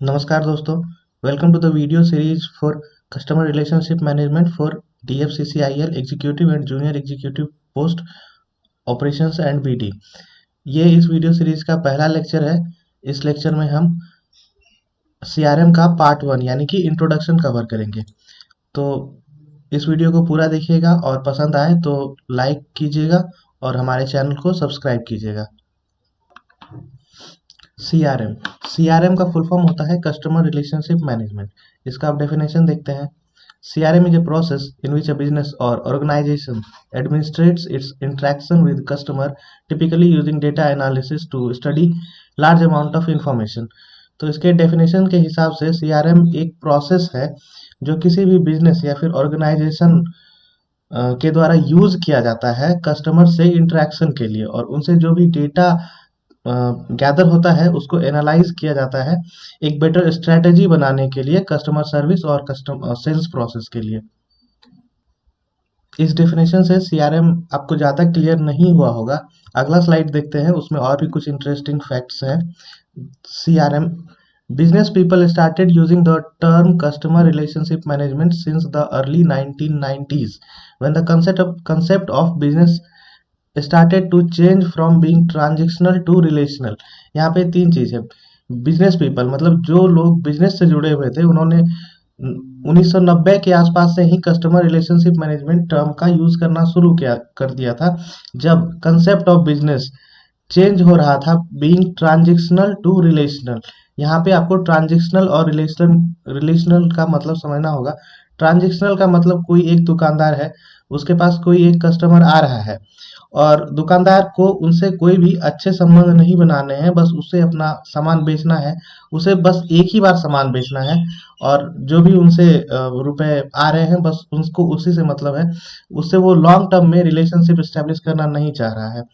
नमस्कार दोस्तों, welcome to the video series for customer relationship management for DFCCIL executive and junior executive post operations and BD। ये इस video series का पहला lecture है। इस लेक्चर में हम CRM का पार्ट 1 यानी कि इंट्रोडक्शन कवर करेंगे। तो इस वीडियो को पूरा देखिएगा और पसंद आए तो लाइक कीजिएगा और हमारे चैनल को सब्सक्राइब कीजिएगा। CRM का फुल फॉर्म होता है कस्टमर रिलेशनशिप मैनेजमेंट। इसका आप डेफिनेशन देखते हैं। CRM is a process in which a business or organization administrates its interaction with customer, typically using data analysis to study large amount of information। तो इसके definition के हिसाब से CRM एक प्रोसेस है जो किसी भी बिजनेस या फिर ऑर्गेनाइजेशन के द्वारा यूज किया जाता है कस्टमर से इंटरेक्शन के लिए, और उनसे जो भी डेटा गैदर होता है उसको एनालाइज किया जाता है एक बेटर स्ट्रेटेजी बनाने के लिए कस्टमर सर्विस और कस्टमर सेल्स प्रोसेस के लिए। इस डेफिनेशन से CRM आपको ज़्यादा क्लियर नहीं हुआ होगा। अगला स्लाइड देखते हैं, उसमें और भी कुछ इंटरेस्टिंग फैक्ट्स हैं। CRM business people started using the term customer relationship management since the early 1990s when the concept of business started to change from being transactional to relational। यहाँ पे तीन चीज है। बिजनेस पीपल मतलब जो लोग business से जुड़े हुए थे, उन्होंने 1990 के आसपास से ही कस्टमर रिलेशनशिप मैनेजमेंट टर्म का यूज करना शुरू किया कर दिया था, जब कंसेप्ट ऑफ बिजनेस चेंज हो रहा था बीइंग ट्रांजेक्शनल टू रिलेशनल। यहाँ पे आपको ट्रांजेक्शनल और रिलेशनल का मतलब समझना होगा। ट्रांजेक्शनल का मतलब कोई एक दुकानदार है, उसके पास कोई एक कस्टमर आ रहा है और दुकानदार को उनसे कोई भी अच्छे संबंध नहीं बनाने हैं, बस उसे अपना सामान बेचना है, उसे बस एक ही बार सामान बेचना है, और जो भी उनसे रुपए आ रहे हैं बस उसको उसी से मतलब है। उससे वो लॉन्ग टर्म में रिलेशनशिप स्टेब्लिश करना नहीं चाह रहा है।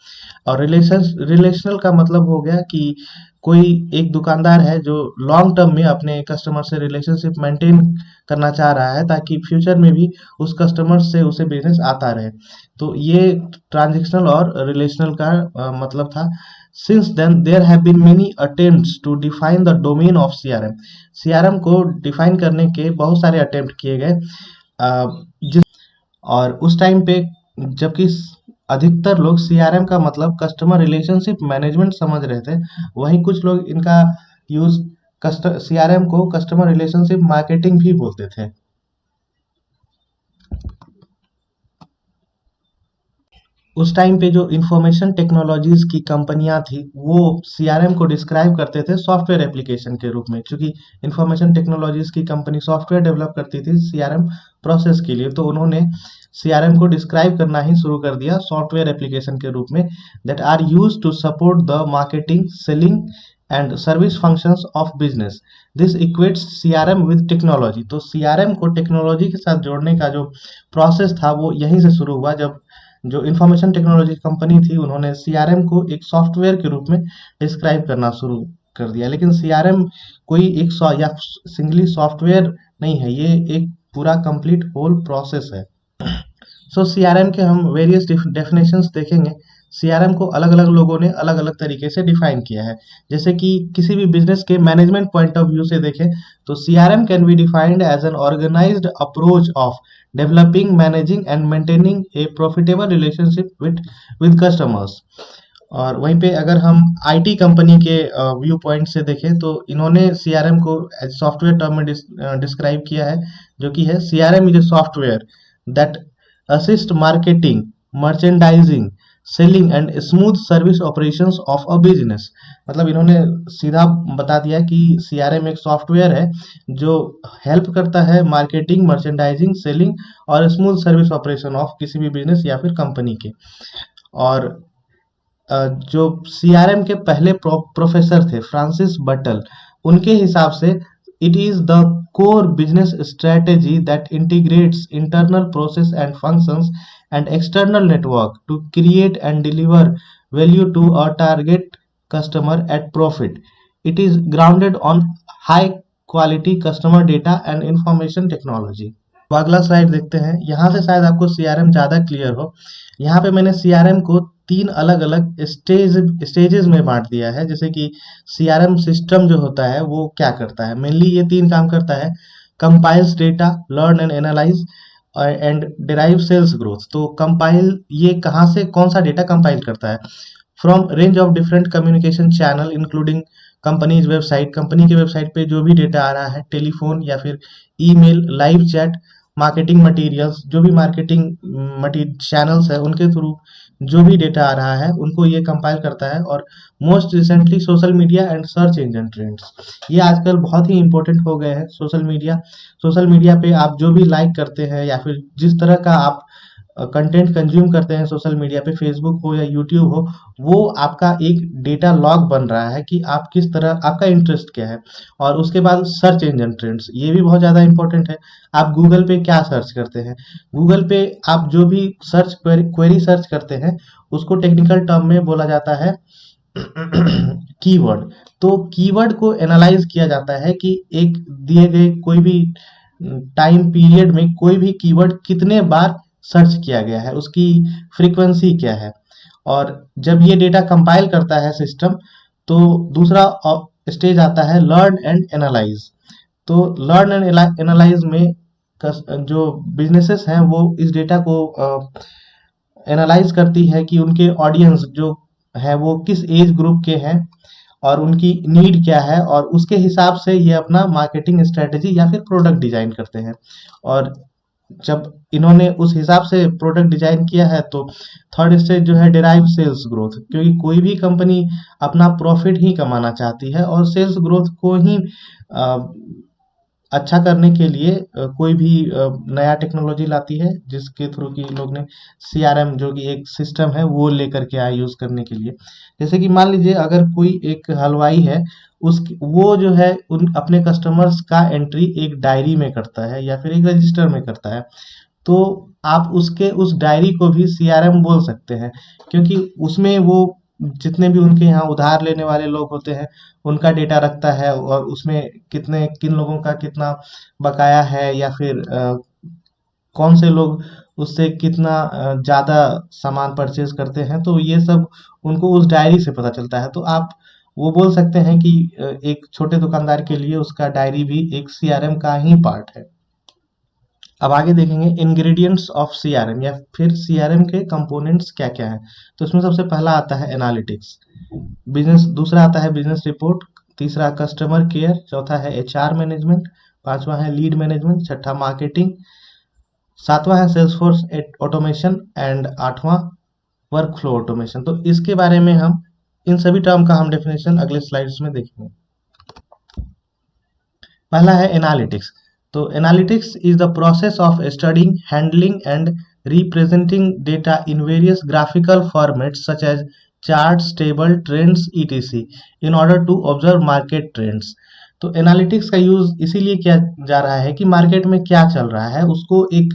और रिलेशनल का मतलब हो गया कि कोई एक दुकानदार है जो लॉन्ग टर्म में अपने कस्टमर से रिलेशनशिप मेंटेन करना चाह रहा है ताकि फ्यूचर में भी उस कस्टमर से उसे बिजनेस आता रहे। तो ये ट्रांजेक्शनल और रिलेशनल का मतलब था। Since then there have been many attempts to define the domain of CRM को डिफाइन करने के बहुत सारे अटेम्प्ट किए गए। जिस और उस टाइम पे जबकि अधिकतर लोग CRM का मतलब कस्टमर रिलेशनशिप मैनेजमेंट समझ रहे थे, वहीं कुछ लोग इनका यूज CRM को कस्टमर रिलेशनशिप मार्केटिंग भी बोलते थे। उस टाइम पे जो इंफॉर्मेशन टेक्नोलॉजीज की कंपनियां थी वो CRM को डिस्क्राइब करते थे सॉफ्टवेयर एप्लीकेशन के रूप में, क्योंकि इंफॉर्मेशन टेक्नोलॉजीज की कंपनी सॉफ्टवेयर डेवलप करती थी CRM प्रोसेस के लिए, तो उन्होंने CRM को डिस्क्राइब करना ही शुरू कर दिया सॉफ्टवेयर एप्लीकेशन के रूप में that are use to support the marketing, selling and service functions of business. This equates CRM with technology. तो CRM को टेक्नोलॉजी के साथ जोड़ने का जो प्रोसेस था वो यहीं से शुरू हुआ, जब जो इंफॉर्मेशन टेक्नोलॉजी कंपनी थी उन्होंने CRM को एक सॉफ्टवेयर के रूप में डिस्क्राइब करना शुरू कर दिया। लेकिन CRM कोई एक या सिंगली सॉफ्टवेयर नहीं है, ये एक पूरा कंप्लीट होल प्रोसेस है। सो CRM के हम वेरियस डेफिनेशंस देखेंगे। CRM को अलग अलग लोगों ने अलग अलग तरीके से डिफाइन किया है। जैसे कि किसी भी बिजनेस के मैनेजमेंट पॉइंट ऑफ व्यू से देखें तो CRM can be defined as an organised approach of developing, managing and maintaining a profitable relationship with customers. और वहीं पे अगर हम IT कंपनी के व्यू पॉइंट से देखें तो इन्होंने CRM को सॉफ्टवेयर टर्म में डिस्क्राइब किया है, जो कि है CRM is a software that assist marketing, merchandising, selling and smooth service operations of a business. मतलब इन्होंने सीधा बता दिया कि CRM एक सॉफ्टवेयर है जो हेल्प करता है मार्केटिंग, मर्चेंडाइजिंग, सेलिंग और स्मूथ सर्विस ऑपरेशन ऑफ किसी भी बिजनेस या फिर कंपनी के। और जो CRM के पहले प्रोफेसर थे फ्रांसिस बटल, उनके हिसाब से it is the core business strategy that integrates internal process and functions and external network to create and deliver value to a target customer at profit. It is grounded on high quality customer data and information technology. तो अगला slide देखते हैं। यहाँ से शायद आपको CRM ज़्यादा clear हो। यहाँ पे मैंने सीआरएम को 3 अलग-अलग स्टेजेस में बाँट दिया है। जैसे कि सीआरएम सिस्टम जो होता है वो क्या करता है? मेनली ये 3 काम करता है। Compiles data, learn and analyse and derive sales growth. तो कंपाइल ये कहाँ से कौन-सा डेटा कंपाइल करता है? From range of different communication channel including companies website, company के वेबसाइट पे जो भी डेटा आ रहा है, टेलीफोन या फिर email, live chat, marketing materials, जो भी मार्केटिंग चैनल्स है उनके थ्रू जो भी डेटा आ रहा है उनको ये कंपाइल करता है। और most recently social media and search engine trends, ये आजकल बहुत ही इंपॉर्टेंट हो गए हैं। सोशल मीडिया पे आप जो भी लाइक करते हैं या फिर जिस तरह का आप कंटेंट कंज्यूम करते हैं सोशल मीडिया पे, फेसबुक हो या यूट्यूब हो, वो आपका एक डेटा लॉग बन रहा है कि आप किस तरह, आपका इंटरेस्ट क्या है। और उसके बाद सर्च इंजन ट्रेंड्स, ये भी बहुत ज़्यादा इंपॉर्टेंट है। आप गूगल पे क्या सर्च करते हैं? गूगल पे आप जो भी सर्च क्वेरी सर्च करते हैं उसको टेक्निकल टर्म में बोला जाता है कीवर्ड। तो कीवर्ड को एनालाइज किया जाता है कि एक दिए गए कोई भी टाइम पीरियड में कोई भी कीवर्ड कितने बार सर्च किया गया है, उसकी फ्रीक्वेंसी क्या है। और जब ये डेटा कंपाइल करता है सिस्टम, तो दूसरा स्टेज आता है लर्न एंड एनालाइज। तो लर्न एंड एनालाइज में जो बिजनेसेस हैं वो इस डेटा को एनालाइज करती है कि उनके ऑडियंस जो है वो किस एज ग्रुप के हैं और उनकी नीड क्या है, और उसके हिसाब से ये अपना मार्केटिंग स्ट्रेटेजी या फिर प्रोडक्ट डिजाइन करते हैं। और जब इन्होंने उस हिसाब से प्रोडक्ट डिजाइन किया है तो थर्ड स्टेज जो है डिराइव सेल्स ग्रोथ, क्योंकि कोई भी कंपनी अपना प्रॉफिट ही कमाना चाहती है और सेल्स ग्रोथ को ही अ, अच्छा करने के लिए कोई भी नया टेक्नोलॉजी लाती है जिसके थ्रू कि लोग ने सीआरएम जो कि एक सिस्टम है वो लेकर के आए यूज करने के लिए। जैसे कि मान लीजिए अगर कोई एक हलवाई है, उस वो जो है उन अपने कस्टमर्स का एंट्री एक डायरी में करता है या फिर एक रजिस्टर में करता है। तो आप उसके उस डायरी को भी सीआरएम बोल सकते हैं, क्योंकि उसमें वो जितने भी उनके यहाँ उधार लेने वाले लोग होते हैं उनका डेटा रखता है, और उसमें कितने किन लोगों का कितना बकाया है या फिर कौन से लोग उससे कितना ज़्यादा सामान परचेज करते हैं, तो ये सब उनको उस डायरी से पता चलता है। तो आप वो बोल सकते हैं कि एक छोटे दुकानदार के लिए उसका डायरी भी एक सीआरएम का ही पार्ट है। अब आगे देखेंगे इंग्रेडिएंट्स ऑफ सीआरएम या फिर सीआरएम के कंपोनेंट्स क्या क्या है। तो इसमें सबसे पहला आता है एनालिटिक्स, बिजनेस, दूसरा आता है बिजनेस रिपोर्ट, तीसरा कस्टमर केयर, चौथा है एचआर मैनेजमेंट, पांचवा है लीड मैनेजमेंट, छठा मार्केटिंग, सातवां है सेल्सफोर्स ऑटोमेशन एंड आठवां वर्क फ्लो ऑटोमेशन। तो इसके बारे में हम इन सभी टर्म का हम डेफिनेशन अगले स्लाइड्स में देखेंगे। पहला है एनालिटिक्स। तो analytics is the process of studying, handling and representing data in various graphical formats such as charts, table, trends ETC in order to observe market trends. तो एनालिटिक्स का यूज इसीलिए किया जा रहा है कि मार्केट में क्या चल रहा है उसको एक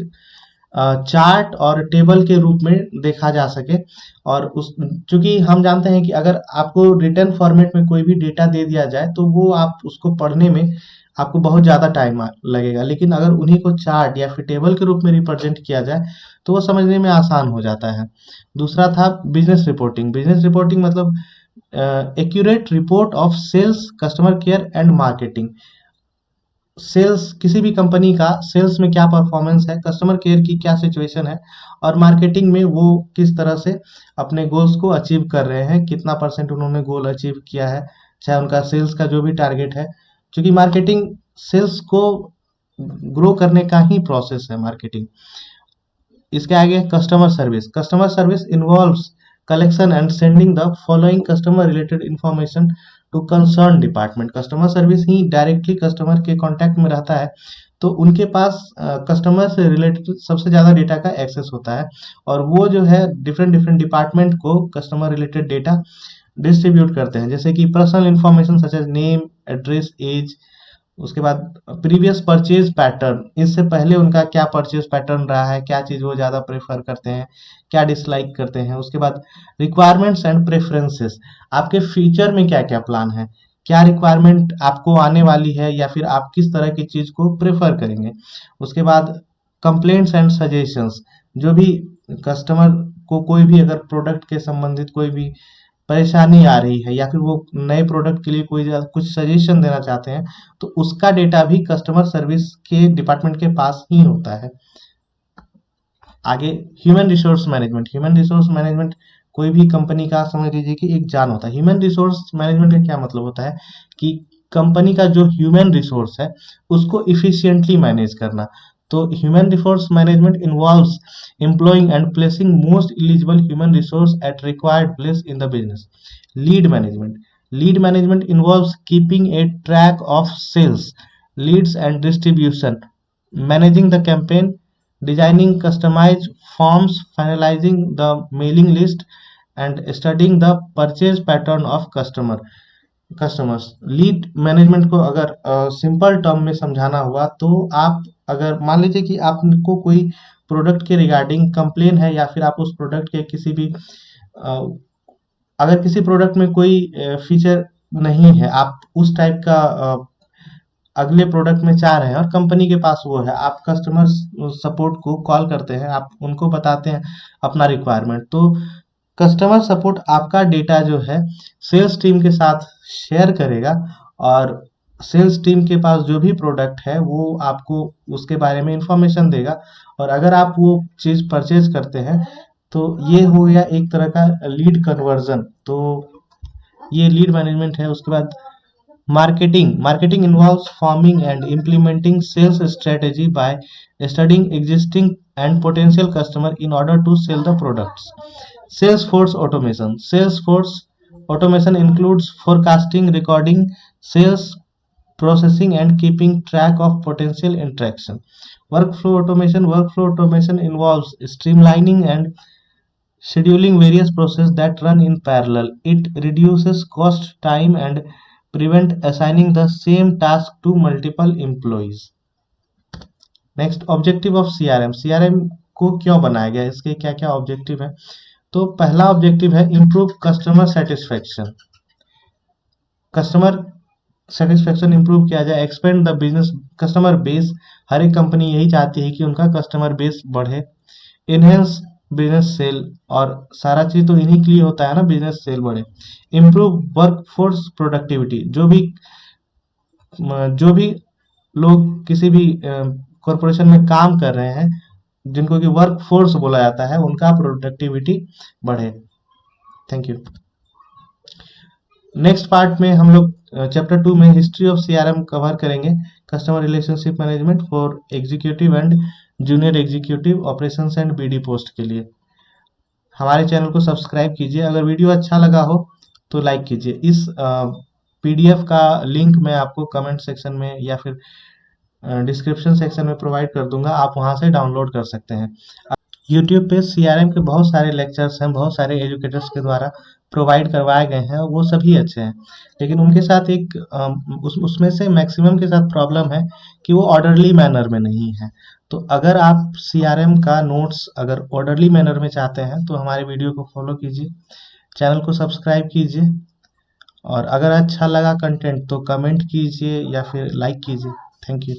चार्ट और टेबल के रूप में देखा जा सके। और उस चूंकि हम जानते हैं कि अगर आपको रिटर्न फॉर्मेट में कोई भी डेटा दे दिया जाए तो वो आप उसको पढ़ने में आपको बहुत ज़्यादा टाइम लगेगा, लेकिन अगर उन्हीं को चार्ट या फिर टेबल के रूप में रिप्रेजेंट किया जाए तो वो समझने में आसान हो जाता है। दूसरा था बिजनेस रिपोर्टिंग। बिजनेस रिपोर्टिंग मतलब accurate report of sales, customer care and marketing. Sales, किसी भी कंपनी का सेल्स में क्या परफॉर्मेंस है, कस्टमर केयर की क्या सिचुएशन है, और मार्केटिंग में वो किस तरह से अपने गोल्स को अचीव कर रहे हैं, कितना परसेंट उन्होंने गोल अचीव किया है, चाहे उनका सेल्स का जो भी टारगेट है। क्योंकि मार्केटिंग सेल्स को ग्रो करने का ही प्रोसेस है मार्केटिंग। इसके आगे customer service. Customer service involves collection and sending the following customer related information to concern department. Customer service ही डायरेक्टली कस्टमर के कांटेक्ट में रहता है, तो उनके पास कस्टमर से रिलेटेड सबसे ज़्यादा डेटा का एक्सेस होता है, और वो जो है डिफरेंट डिफरेंट डिपार्टमेंट को कस्टमर रिलेटेड डेटा डिस्ट्रीब्यूट करते हैं, जैसे कि personal information such as name, address, age. उसके बाद प्रीवियस परचेज पैटर्न, इससे पहले उनका क्या परचेज पैटर्न रहा है, क्या चीज़ वो ज़्यादा प्रेफर करते हैं, क्या डिसलाइक करते हैं। उसके बाद रिक्वायरमेंट्स एंड प्रेफरेंसेस, आपके फ्यूचर में क्या क्या प्लान है, क्या रिक्वायरमेंट आपको आने वाली है या फिर आप किस तरह की चीज़ को प्रेफर करेंगे। उसके बाद कंप्लेंट्स एंड सजेशंस, जो भी कस्टमर को कोई भी अगर प्रोडक्ट के संबंधित कोई भी परेशानी आ रही है या फिर वो नए प्रोडक्ट के लिए कोई कुछ सजेशन देना चाहते हैं, तो उसका डेटा भी कस्टमर सर्विस के डिपार्टमेंट के पास ही होता है। आगे human resource management. Human resource management कोई भी कंपनी का समझ लीजिए कि एक जान होता है। ह्यूमन रिसोर्स मैनेजमेंट का क्या मतलब होता है कि कंपनी का जो ह्यूमन रिसोर्स है उसको इफिशिएंटली मैनेज करना। तो human resource management involves employing and placing most eligible human resource at required place in the business. Lead management. Lead management involves keeping a track of sales leads and distribution, managing the campaign, designing customized forms, finalizing the mailing list, and studying the purchase pattern of customers। Lead management को अगर simple term में समझाना हुआ तो आप अगर मान लीजिए कि आपको कोई प्रोडक्ट के रिगार्डिंग कंप्लेन है या फिर आप उस प्रोडक्ट के किसी भी अगर किसी प्रोडक्ट में कोई फीचर नहीं है, आप उस टाइप का अगले प्रोडक्ट में चाह रहे हैं और कंपनी के पास वो है, आप कस्टमर सपोर्ट को कॉल करते हैं, आप उनको बताते हैं अपना रिक्वायरमेंट, तो कस्टमर सपोर्ट आपका डेटा जो है सेल्स टीम के साथ शेयर करेगा और सेल्स टीम के पास जो भी प्रोडक्ट है वो आपको उसके बारे में इंफॉर्मेशन देगा और अगर आप वो चीज़ परचेज करते हैं तो ये हो गया एक तरह का लीड कन्वर्जन। तो ये लीड मैनेजमेंट है। उसके बाद marketing. Marketing involves forming and implementing sales strategy by studying existing and potential customer in order to sell the products. Salesforce automation. Salesforce automation includes forecasting, recording sales processing, and keeping track of potential interaction. Workflow automation. Workflow automation involves streamlining and scheduling various processes that run in parallel. It reduces cost, time, and prevent assigning the same task to multiple employees। Next, objective of CRM. CRM को क्यों बनाया गया, इसके क्या क्या objective है? तो पहला ऑब्जेक्टिव है improve customer satisfaction. Customer satisfaction improve किया जाए। Expand the business customer base. हर एक कंपनी यही चाहती है कि उनका कस्टमर बेस बढ़े। इनहेंस बिजनेस सेल, और सारा चीज तो इन्हीं के लिए होता है ना, बिजनेस सेल बढ़े। Improve workforce productivity. जो भी लोग किसी भी कॉरपोरेशन में काम कर रहे हैं जिनको कि वर्कफोर्स बोला जाता है, उनका प्रोडक्टिविटी बढ़े। Thank you. नेक्स्ट पार्ट में हम लोग चैप्टर 2 में हिस्ट्री ऑफ सीआरएम कवर करेंगे। Customer relationship management for executive and junior executive operations and BD post के लिए। हमारे चैनल को सब्सक्राइब कीजिए। अगर वीडियो अच्छा लगा हो तो लाइक कीजिए। इस पीडीएफ का लिंक मैं आपको कमेंट सेक्शन में या फिर डिस्क्रिप्शन सेक्शन में प्रोवाइड कर दूंगा, आप वहां से डाउनलोड कर सकते हैं। यूट्यूब पे सीआरएम के बहुत सारे लेक्चर्स हैं, बहुत सारे एजुकेटर्स के द्वारा प्रोवाइड करवाए गए हैं, वो सभी अच्छे हैं, लेकिन उनके साथ एक उसमें से मैक्सिमम के साथ प्रॉब्लम है कि वो ऑर्डरली मैनर में नहीं है। तो अगर आप सीआरएम का नोट्स अगर ऑर्डरली मैनर में चाहते हैं तो हमारे वीडियो को फॉलो कीजिए, चैनल को सब्सक्राइब कीजिए, और अगर अच्छा लगा कंटेंट तो कमेंट कीजिए या फिर लाइक कीजिए। Thank you.